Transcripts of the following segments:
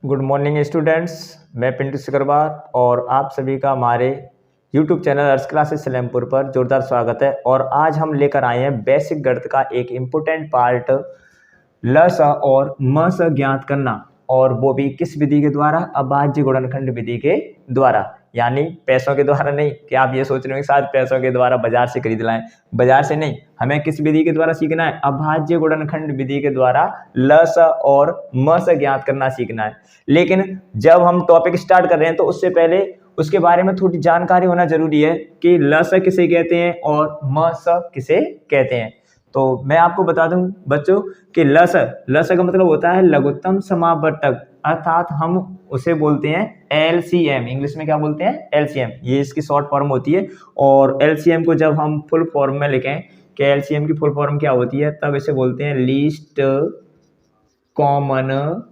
Good morning students. मैं पिंटू सिकरवार और आप सभी का हमारे यूट्यूब चैनल अर्स क्लासेस सलेमपुर पर जोरदार स्वागत है। और आज हम लेकर आए हैं बेसिक गणित का एक इम्पोर्टेंट पार्ट ल स और म स ज्ञात करना, और वो भी किस विधि के द्वारा? अभाज्य गुणनखंड विधि के द्वारा, यानी पैसों के द्वारा नहीं कि आप ये सोच रहे हो कि शायद पैसों के द्वारा बाजार से खरीद लाएं। बाजार से नहीं, हमें किस विधि के द्वारा सीखना है? अभाज्य गुणनखंड विधि के द्वारा ल स और म स ज्ञात करना सीखना है। लेकिन जब हम टॉपिक स्टार्ट कर रहे हैं तो उससे पहले उसके बारे में थोड़ी जानकारी होना जरूरी है कि ल स किसे कहते हैं और म स किसे कहते हैं। तो मैं आपको बता दूं बच्चों कि ल स का मतलब होता है लघुत्तम समावर्तक, अर्थात हम उसे बोलते हैं LCM। इंग्लिश में क्या बोलते हैं? LCM। ये इसकी शॉर्ट फॉर्म होती है। और LCM को जब हम फुल फॉर्म में लिखें कि LCM की फुल फॉर्म क्या होती है, तब इसे बोलते हैं least common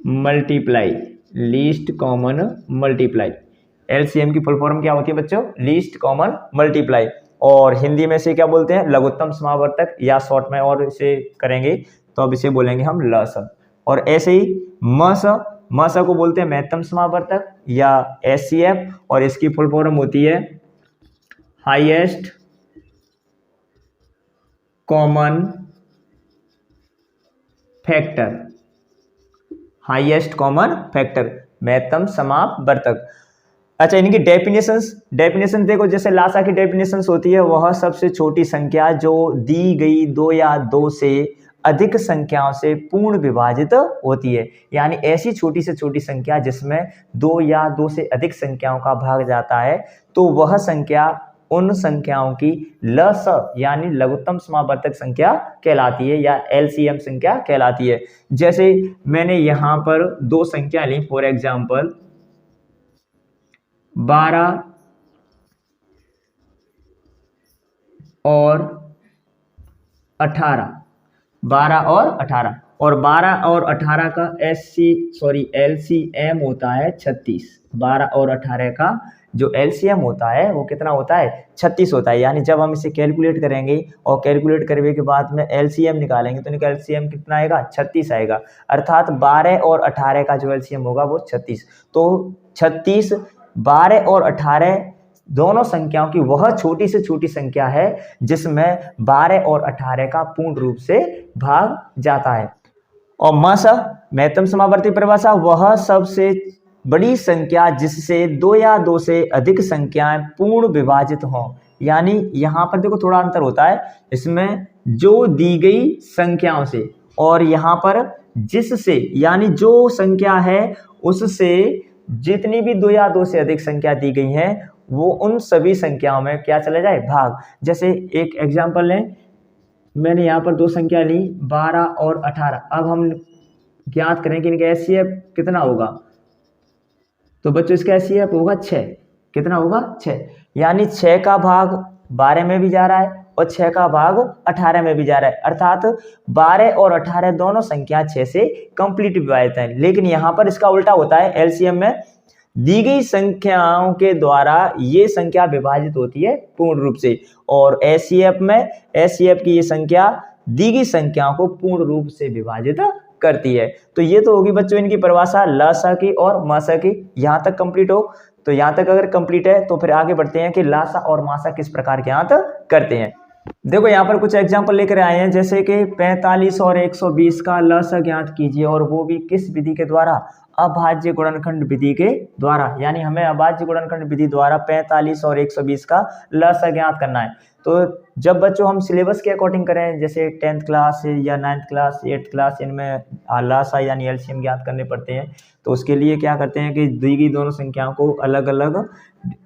multiply. Least common multiply, LCM की फुल फॉर्म क्या होती है बच्चों? Least common multiply. और हिंदी में से क्या बोलते हैं? लघुत्तम समावर्तक, या शॉर्ट में और इसे करेंगे तो अब इसे बोलेंगे हम ल स। और ऐसे ही म स को बोलते हैं महत्तम समावर्तक या HCF, और इसकी फुल फॉर्म होती है highest common factor. Highest common factor, महत्तम समावर्तक। अच्छा, इनकी डेफिनेशन देखो। जैसे लासा की डेफिनेशन होती है, वह सबसे छोटी संख्या जो दी गई दो या दो से अधिक संख्याओं से पूर्ण विभाजित होती है। यानी ऐसी छोटी से छोटी संख्या जिसमें दो या दो से अधिक संख्याओं का भाग जाता है, तो वह संख्या उन संख्याओं की ल स यानी लघुत्तम समावर्तक संख्या कहलाती है, या LCM संख्या कहलाती है। जैसे मैंने यहाँ पर दो संख्या ली, फॉर एग्जाम्पल 12 और 18। 12 और 18, और 12 और 18 का LCM होता है 36। 12 और 18 का जो LCM होता है वो कितना होता है? 36 होता है। यानी जब हम इसे कैलकुलेट करेंगे और कैलकुलेट करने के बाद में LCM निकालेंगे तो इनका LCM कितना आएगा? 36 आएगा। अर्थात 12 और 18 का जो LCM होगा वो 36। तो 36, 12 और 18 दोनों संख्याओं की वह छोटी से छोटी संख्या है जिसमें 12 और 18 का पूर्ण रूप से भाग जाता है। और म स महत्तम समावर्ती परिभाषा, वह सबसे बड़ी संख्या जिससे दो या दो से अधिक संख्याएं पूर्ण विभाजित हों। यानी यहाँ पर देखो थोड़ा अंतर होता है, इसमें जो दी गई संख्याओं से, और यहाँ पर जिससे, यानी जो संख्या है उससे जितनी भी दो या दो से अधिक संख्या दी गई है वो उन सभी संख्याओं में क्या चला जाए? भाग। जैसे एक एग्जांपल लें, मैंने यहाँ पर दो संख्या ली 12 और 18। अब हम ज्ञात करें कि इनका HCF कितना होगा। तो बच्चों इसका HCF होगा 6। कितना होगा? 6। यानी 6 का भाग 12 में भी जा रहा है और 6 का भाग 18 में भी जा रहा है। अर्थात 12 और 18 दोनों संख्या 6 से कंप्लीट विभाजित है। लेकिन यहाँ पर इसका उल्टा होता है। LCM में दी गई संख्याओं के द्वारा ये संख्या विभाजित होती है पूर्ण रूप से, और HCF की ये संख्या दी गई संख्याओं को पूर्ण रूप से विभाजित करती है। तो ये तो होगी बच्चों इनकी परिभाषा ल स की और म स की। यहाँ तक कंप्लीट हो, तो यहाँ तक अगर कंप्लीट है तो फिर आगे बढ़ते हैं कि ल स और म स किस प्रकार ज्ञात करते हैं। देखो यहाँ पर कुछ एग्जाम्पल लेकर आए हैं, जैसे कि 45 और 120 का ल स ज्ञात कीजिए, और वो भी किस विधि के द्वारा? अभाज्य गुणनखंड विधि के द्वारा। यानी हमें अभाज्य गुणनखंड विधि द्वारा 45 और 120 का ल स ज्ञात करना है। तो जब बच्चों हम सिलेबस के अकॉर्डिंग करें, जैसे 10th क्लास या 9th क्लास, 8th क्लास, इनमें ल स यानी LCM ज्ञात करने पड़ते हैं। तो उसके लिए क्या करते हैं कि दी गई दोनों संख्याओं को अलग अलग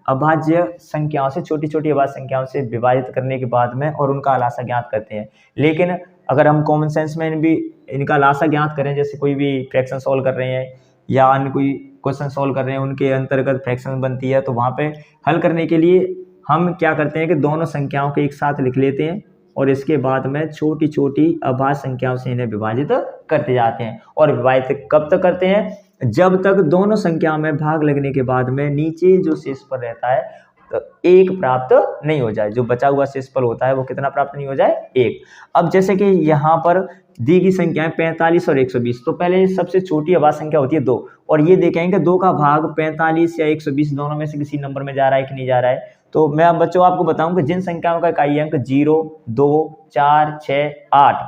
अभाज्य संख्याओं से, छोटी छोटी अभाज्य संख्याओं से विभाजित करने के बाद में और उनका लासा ज्ञात करते हैं। लेकिन अगर हम कॉमन सेंस में भी इनका लासा ज्ञात करें, जैसे कोई भी फ्रैक्शन सॉल्व कर रहे हैं या अन्य कोई क्वेश्चन सॉल्व कर रहे हैं, उनके अंतर्गत फ्रैक्शन बनती है, तो वहाँ पे हल करने के लिए हम क्या करते हैं कि दोनों संख्याओं को एक साथ लिख लेते हैं और इसके बाद में छोटी छोटी अभाज्य संख्याओं से इन्हें विभाजित करते जाते हैं। और विभाजित कब तक करते हैं? जब तक दोनों संख्याओं में भाग लगने के बाद में नीचे जो शेष पर रहता है तो 1 प्राप्त नहीं हो जाए, जो बचा हुआ शेषफल होता है वो कितना प्राप्त नहीं हो जाए, 1। अब जैसे कि यहाँ पर दी गई संख्याएं 45 और 120, तो पहले सबसे छोटी अभाज्य संख्या होती है 2, और ये देखेंगे 2 का भाग 45 या 120 दोनों में से किसी नंबर में जा रहा है कि नहीं जा रहा है। तो मैं अब बच्चों आपको बताऊं कि जिन संख्याओं का इकाई अंक 0, 2, 4, 6, 8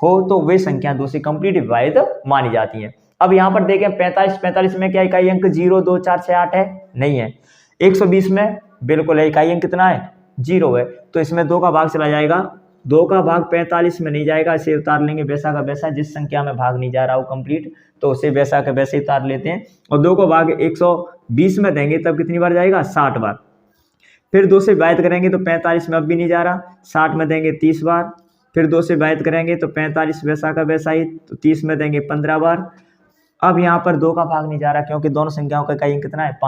हो तो वे संख्या 2 से कंप्लीट विभाजित मानी जाती हैं। अब यहाँ पर देखें 45 में क्या इकाई अंक 0, 2, 4, 6, 8 है? नहीं है। 120 में बिल्कुल है, इकाई अंक कितना है? 0 है। तो इसमें 2 का भाग चला जाएगा, 2 का भाग 45 में नहीं जाएगा, इसे उतार लेंगे वैसा का वैसा, जिस संख्या में भाग नहीं जा रहा हो कंप्लीट तो उसे वैसा का वैसे उतार लेते हैं। और 2 को भाग 120 में देंगे तब कितनी बार जाएगा? 60 बार। फिर 2 से विभाजित करेंगे तो 45 में अब भी नहीं जा रहा, 60 में देंगे 30 बार। फिर 2 से विभाजित करेंगे तो 45 वैसा का वैसा ही, तो 30 में देंगे 15 बार। अब यहाँ पर 2 का भाग नहीं जा रहा क्योंकि दोनों संख्याओं का इकाई कितना है?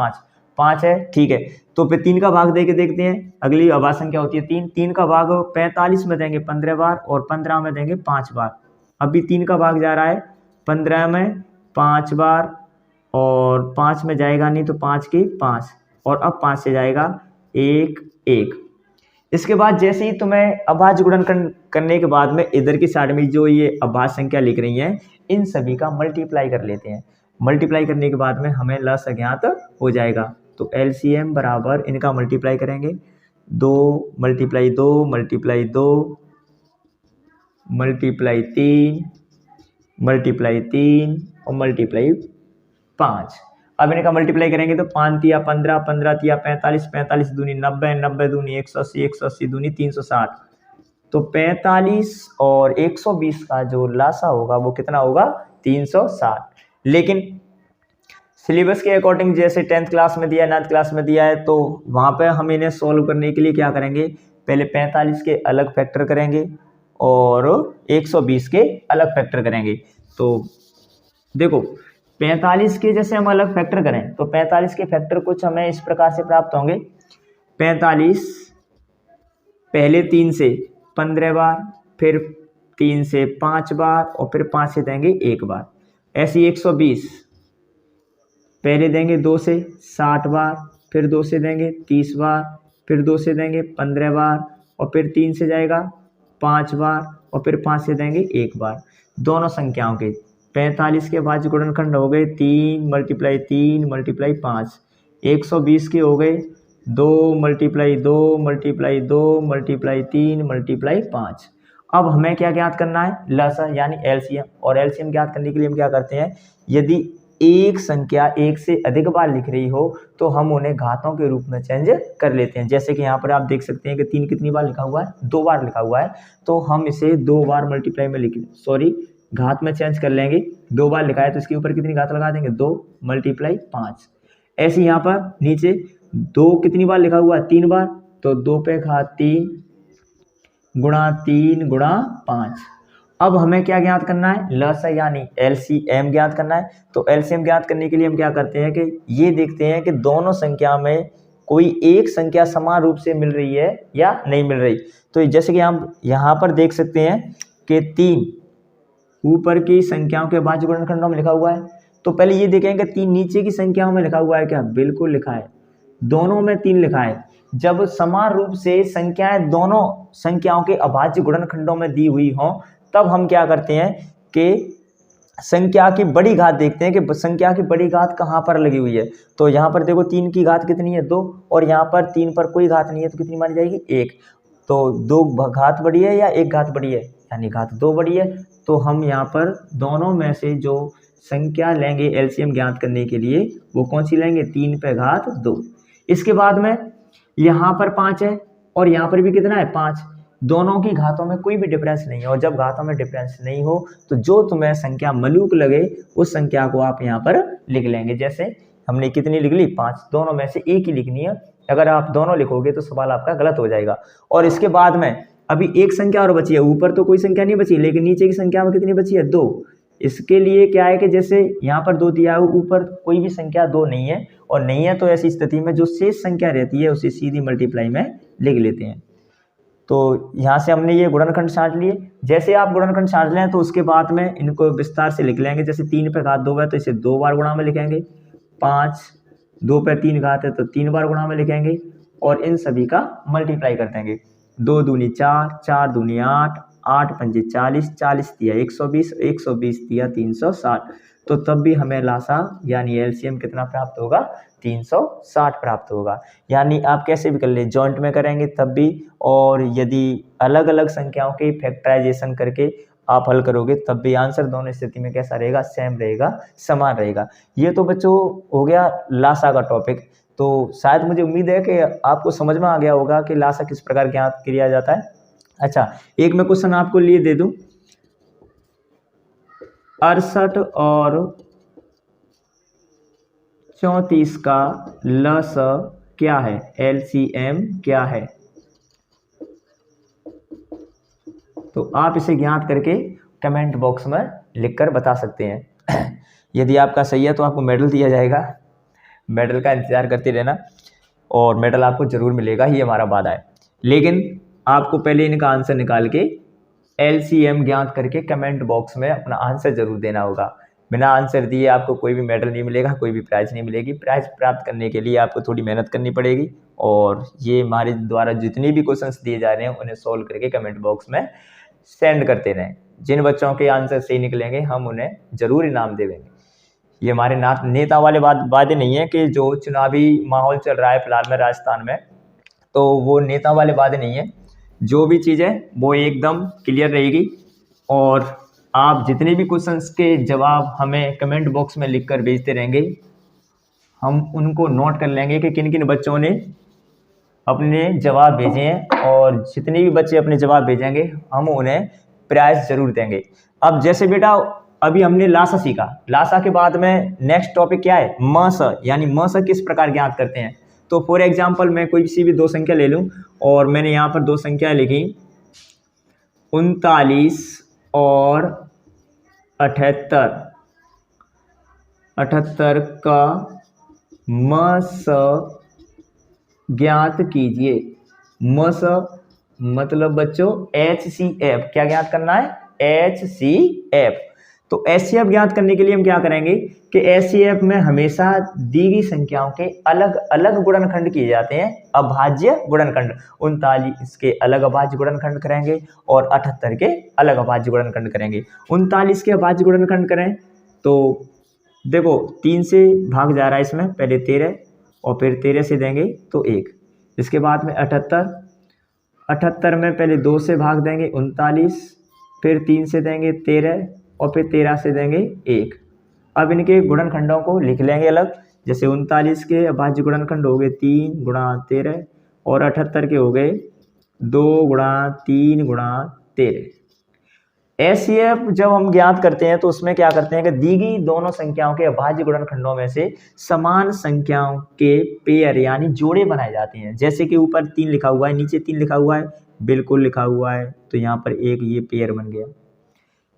5 है, ठीक है। तो फिर 3 का भाग दे के देखते हैं, अगली अभाज्य संख्या होती है 3 का भाग 45 में देंगे 15 बार और 15 में देंगे 5 बार। अभी 3 का भाग जा रहा है 15 में 5 बार और 5 में जाएगा नहीं तो 5 की 5, और अब 5 से जाएगा 1। इसके बाद जैसे ही तुम्हें अभाज्य गुणन करने के बाद में इधर की साइड में जो ये अभाज्य संख्या लिख रही हैं इन सभी का मल्टीप्लाई कर लेते हैं। मल्टीप्लाई करने के बाद में हमें लस अज्ञात हो जाएगा, तो एलसीएम बराबर इनका मल्टीप्लाई करेंगे, 2 मल्टीप्लाई 2 मल्टीप्लाई 2 मल्टीप्लाई 3 मल्टीप्लाई 3 और मल्टीप्लाई 5। अब इनका मल्टीप्लाई करेंगे तो 5 तिया 15, 15 तिया 45, 45 दूनी 90, 90 दूनी 180, 180 दूनी 360। तो 45 और 120 का जो लासा होगा वो कितना होगा? 360। लेकिन सिलेबस के अकॉर्डिंग जैसे 10th क्लास में दिया है, 9th क्लास में दिया है, तो वहाँ पे हम इन्हें सॉल्व करने के लिए क्या करेंगे? पहले 45 के अलग फैक्टर करेंगे और 120 के अलग फैक्टर करेंगे। तो देखो 45 के जैसे हम अलग फैक्टर करें तो 45 के फैक्टर कुछ हमें इस प्रकार से प्राप्त होंगे। 45 पहले 3 से 15 बार, फिर 3 से 5 बार और फिर 5 से देंगे 1 बार। ऐसी 120 पहले देंगे 2 से 60 बार, फिर 2 से देंगे 30 बार, फिर 2 से देंगे 15 बार और फिर 3 से जाएगा 5 बार और फिर 5 से देंगे 1 बार। दोनों संख्याओं के 45 के भाज्य गुणनखंड हो गए 3 मल्टीप्लाई 3 मल्टीप्लाई 5। 120 के हो गए 2 मल्टीप्लाई 2 मल्टीप्लाई 2 मल्टीप्लाई 3 मल्टीप्लाई 5। अब हमें क्या ज्ञात करना है? लसा यानी एलसीएम। और एलसीएम ज्ञात करने के लिए हम क्या करते हैं? यदि एक संख्या एक से अधिक बार लिख रही हो तो हम उन्हें घातों के रूप में चेंज कर लेते हैं। जैसे कि यहाँ पर आप देख सकते हैं कि 3 कितनी बार लिखा हुआ है? 2 बार लिखा हुआ है, तो हम इसे 2 बार मल्टीप्लाई में घात में चेंज कर लेंगे। 2 बार लिखा है तो इसके ऊपर कितनी घात लगा देंगे? 2 मल्टीप्लाई 5। ऐसे यहाँ पर नीचे 2 कितनी बार लिखा हुआ है? 3 बार, तो 2 पे घात 3 गुणा 3 गुणा 5। अब हमें क्या ज्ञात करना है? लसा यानी एलसीएम ज्ञात करना है। तो एलसीएम ज्ञात करने के लिए हम क्या करते हैं कि ये देखते हैं कि दोनों संख्या में कोई एक संख्या समान रूप से मिल रही है या नहीं मिल रही। तो जैसे कि हम यहाँ पर देख सकते हैं कि 3 ऊपर की संख्याओं के भाज्य गुणनखंडों में लिखा हुआ है, तो पहले ये देखेंगे 3 नीचे की संख्याओं में लिखा हुआ है क्या? बिल्कुल लिखा है, दोनों में 3 लिखा है। जब समान रूप से संख्याएं दोनों संख्याओं के अभाज्य गुणनखंडों में दी हुई हों तब हम क्या करते हैं कि संख्या की बड़ी घात देखते हैं कि संख्या की बड़ी घात कहाँ पर लगी हुई है। तो यहाँ पर देखो 3 की घात कितनी है? 2, और यहाँ पर 3 पर कोई घात नहीं है तो कितनी मानी जाएगी? 1। तो 2 घात बड़ी है या 1 घात बड़ी है? यानी घात 2 बड़ी है। तो हम यहाँ पर दोनों में से जो संख्या लेंगे एलसीएम ज्ञात करने के लिए वो कौन सी लेंगे? 3 पे घात 2। इसके बाद में यहाँ पर 5 है और यहाँ पर भी कितना है? 5। दोनों की घातों में कोई भी डिफरेंस नहीं है, और जब घातों में डिफरेंस नहीं हो तो जो तुम्हें संख्या मलूक लगे उस संख्या को आप यहाँ पर लिख लेंगे। जैसे हमने कितनी लिख ली? 5। दोनों में से एक ही लिखनी है, अगर आप दोनों लिखोगे तो सवाल आपका गलत हो जाएगा। और इसके बाद में अभी एक संख्या और बची है, ऊपर तो कोई संख्या नहीं बची लेकिन नीचे की संख्या में कितनी बची है? 2। इसके लिए क्या है कि जैसे यहाँ पर 2 दिया है, ऊपर कोई भी संख्या 2 नहीं है, और नहीं है तो ऐसी स्थिति में जो शेष संख्या रहती है उसे सीधी मल्टीप्लाई में लिख लेते हैं। तो यहाँ से हमने ये गुणनखंड छांट लिए। जैसे आप गुणनखंड छांट लें तो उसके बाद में इनको विस्तार से लिख लेंगे। जैसे 3 पे घात 2 है तो इसे 2 बार गुणा में लिखेंगे। 5 2 पे 3 घात है तो 3 बार गुणा में लिखेंगे। और इन सभी का मल्टीप्लाई कर देंगे। 2 दूनी 4, 4 दूनी 8, 8 पंजे 40, 40 दिया 120, 120 दिया 360। तो तब भी हमें लासा यानी एलसीएम कितना प्राप्त होगा, 360 प्राप्त होगा। यानी आप कैसे भी कर ले, जॉइंट में करेंगे तब भी, और यदि अलग अलग संख्याओं के फैक्टराइजेशन करके आप हल करोगे तब भी आंसर दोनों स्थिति में कैसा रहेगा, सेम रहेगा, समान रहेगा। ये तो बच्चों हो गया लासा का टॉपिक। तो शायद मुझे उम्मीद है कि आपको समझ में आ गया होगा कि लासा किस प्रकार ज्ञात किया जाता है। अच्छा, एक मैं क्वेश्चन आपको लिए दे दूं, 68 और 34 का लस क्या है, एलसीएम क्या है। तो आप इसे ज्ञात करके कमेंट बॉक्स में लिखकर बता सकते हैं। यदि आपका सही है तो आपको मेडल दिया जाएगा, मेडल का इंतजार करते रहना और मेडल आपको जरूर मिलेगा, ये हमारा वादा है। लेकिन आपको पहले इनका आंसर निकाल के एलसीएम ज्ञात करके कमेंट बॉक्स में अपना आंसर जरूर देना होगा। बिना आंसर दिए आपको कोई भी मेडल नहीं मिलेगा, कोई भी प्राइज नहीं मिलेगी। प्राइज प्राप्त करने के लिए आपको थोड़ी मेहनत करनी पड़ेगी, और ये हमारे द्वारा जितने भी क्वेश्चंस दिए जा रहे हैं उन्हें सोल्व करके कमेंट बॉक्स में सेंड करते रहें। जिन बच्चों के आंसर सही निकलेंगे हम उन्हें जरूर इनाम देंगे। ये हमारे नेता वाले वादे नहीं है कि जो चुनावी माहौल चल रहा है फिलहाल में राजस्थान में, तो वो नेता वाले वादे नहीं है। जो भी चीज़ है वो एकदम क्लियर रहेगी, और आप जितने भी क्वेश्चंस के जवाब हमें कमेंट बॉक्स में लिखकर भेजते रहेंगे, हम उनको नोट कर लेंगे कि किन किन बच्चों ने अपने जवाब भेजे हैं, और जितने भी बच्चे अपने जवाब भेजेंगे हम उन्हें प्राइज जरूर देंगे। अब जैसे बेटा अभी हमने लासा सीखा, लासा के बाद में नेक्स्ट टॉपिक क्या है, मस, यानी मस किस प्रकार ज्ञात करते हैं। तो फॉर एग्जांपल मैं कोई सी भी दो संख्या ले लूं, और मैंने यहाँ पर दो संख्या लिखी 39 और 78, 78 का मस ज्ञात कीजिए। मस मतलब बच्चों HCF, क्या ज्ञात करना है, HCF। तो HCF ज्ञात करने के लिए हम क्या करेंगे कि HCF में हमेशा दी गई संख्याओं के अलग अलग गुणनखंड किए जाते हैं, अभाज्य गुणनखंड। 39 के अलग अभाज्य गुणनखंड करेंगे और 78 के अलग अभाज्य गुणनखंड करेंगे। 39 के अभाज्य गुणनखंड करें तो देखो 3 से भाग जा रहा है इसमें, पहले 13 और फिर 13 से देंगे तो 1। इसके बाद में 78, 78 में पहले 2 से भाग देंगे 39, फिर 3 से देंगे 13 और फिर 13 से देंगे 1। अब इनके गुणनखंडों को लिख लेंगे अलग। जैसे 39 के अभाज्य गुणनखंड हो गए 3 गुणा 13 और 78 के हो गए 2 गुणा 3 गुणा 13। HCF जब हम ज्ञात करते हैं तो उसमें क्या करते हैं कि दी गई दोनों संख्याओं के अभाज्य गुणनखंडों में से समान संख्याओं के पेयर यानी जोड़े बनाए जाते हैं। जैसे कि ऊपर 3 लिखा हुआ है, नीचे 3 लिखा हुआ है, बिल्कुल लिखा हुआ है, तो यहाँ पर एक ये पेयर बन गया।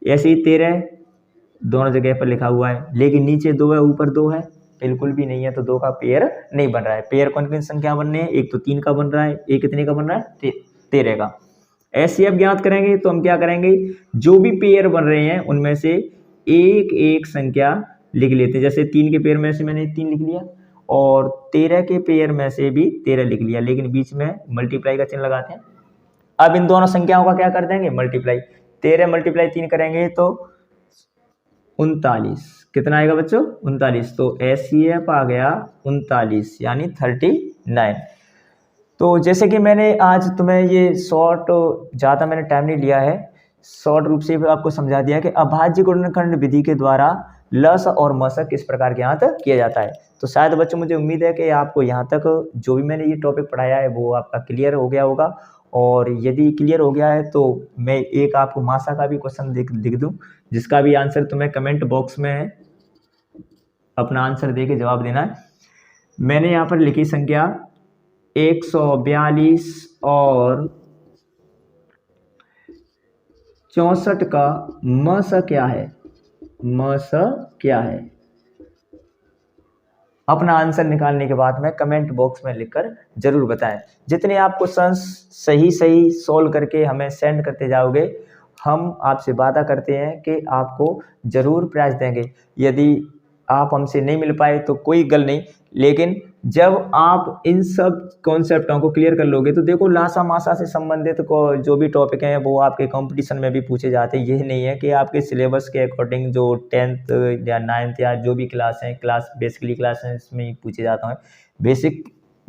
ऐसे ही 13 दोनों जगह पर लिखा हुआ है, लेकिन नीचे 2 है ऊपर 2 है, बिल्कुल भी नहीं है, तो 2 का पेयर नहीं बन रहा है। पेयर कौन कौन संख्या बन रहे हैं, एक तो 3 का बन रहा है, एक कितने का बन रहा है, 13 का। HCF ज्ञात करेंगे तो हम क्या करेंगे, जो भी पेयर बन रहे हैं उनमें से एक एक संख्या लिख लेते हैं। जैसे 3 के पेयर में से मैंने 3 लिख लिया और 13 के पेयर में से भी 13 लिख लिया, लेकिन बीच में मल्टीप्लाई का चिन्ह लगाते हैं। अब इन दोनों संख्याओं का क्या कर देंगे, मल्टीप्लाई। 13 मल्टीप्लाई 3 करेंगे तो 39, कितना आएगा बच्चों, 39। तो HCF आ गया 39 यानी 39। तो जैसे कि मैंने आज तुम्हें ये शॉर्ट, ज़्यादा मैंने टाइम नहीं लिया है, शॉर्ट रूप से आपको समझा दिया कि अभाज्य गुणनखंड विधि के द्वारा लस और मस किस प्रकार ज्ञात किया जाता है। तो शायद बच्चों मुझे उम्मीद है कि आपको यहाँ तक जो भी मैंने ये टॉपिक पढ़ाया है वो आपका क्लियर हो गया होगा। और यदि क्लियर हो गया है तो मैं एक आपको मासा का भी क्वेश्चन लिख दूँ, जिसका भी आंसर तुम्हें कमेंट बॉक्स में अपना आंसर दे के जवाब देना है। मैंने यहाँ पर लिखी संख्या 142 और 64 का मस क्या है, मस क्या है। अपना आंसर निकालने के बाद में कमेंट बॉक्स में लिखकर जरूर बताएं। जितने आप क्वेश्चंस सही सॉल्व करके हमें सेंड करते जाओगे, हम आपसे वादा करते हैं कि आपको जरूर प्राइज देंगे। यदि आप हमसे नहीं मिल पाए तो कोई गल नहीं, लेकिन जब आप इन सब कॉन्सेप्टों को क्लियर कर लोगे तो देखो लासा मासा से संबंधित को जो भी टॉपिक हैं वो आपके कंपटीशन में भी पूछे जाते हैं। यही नहीं है कि आपके सिलेबस के अकॉर्डिंग जो 10th या 9th या जो भी क्लास हैं, क्लास बेसिकली क्लास हैं, इसमें ही पूछे जाता है।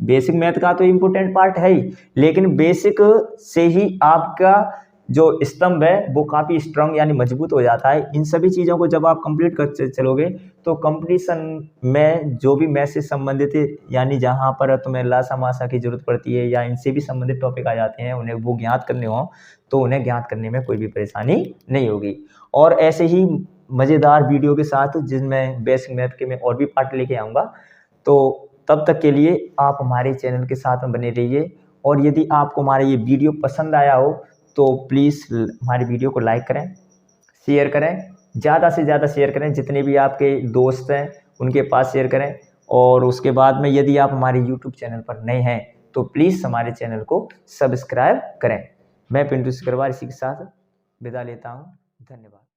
बेसिक मैथ का तो इम्पोर्टेंट पार्ट है ही, लेकिन बेसिक से ही आपका जो स्तंभ है वो काफ़ी स्ट्रांग यानी मजबूत हो जाता है। इन सभी चीज़ों को जब आप कंप्लीट कर चलोगे तो कंपटीशन में जो भी मैथ से संबंधित है, यानी जहाँ पर तुम्हें लासा मासा की जरूरत पड़ती है या इनसे भी संबंधित टॉपिक आ जाते हैं, उन्हें वो ज्ञात करने हो तो उन्हें ज्ञात करने में कोई भी परेशानी नहीं होगी। और ऐसे ही मज़ेदार वीडियो के साथ जिनमें बेसिक मैथ के मैं और भी पार्ट लेके आऊँगा, तो तब तक के लिए आप हमारे चैनल के साथ में बने रहिए। और यदि आपको हमारा ये वीडियो पसंद आया हो तो प्लीज़ हमारी वीडियो को लाइक करें, शेयर करें, ज़्यादा से ज़्यादा शेयर करें, जितने भी आपके दोस्त हैं उनके पास शेयर करें। और उसके बाद में यदि आप हमारे यूट्यूब चैनल पर नए हैं तो प्लीज़ हमारे चैनल को सब्सक्राइब करें। मैं पिंटू सिकरवार इसी के साथ विदा लेता हूँ। धन्यवाद।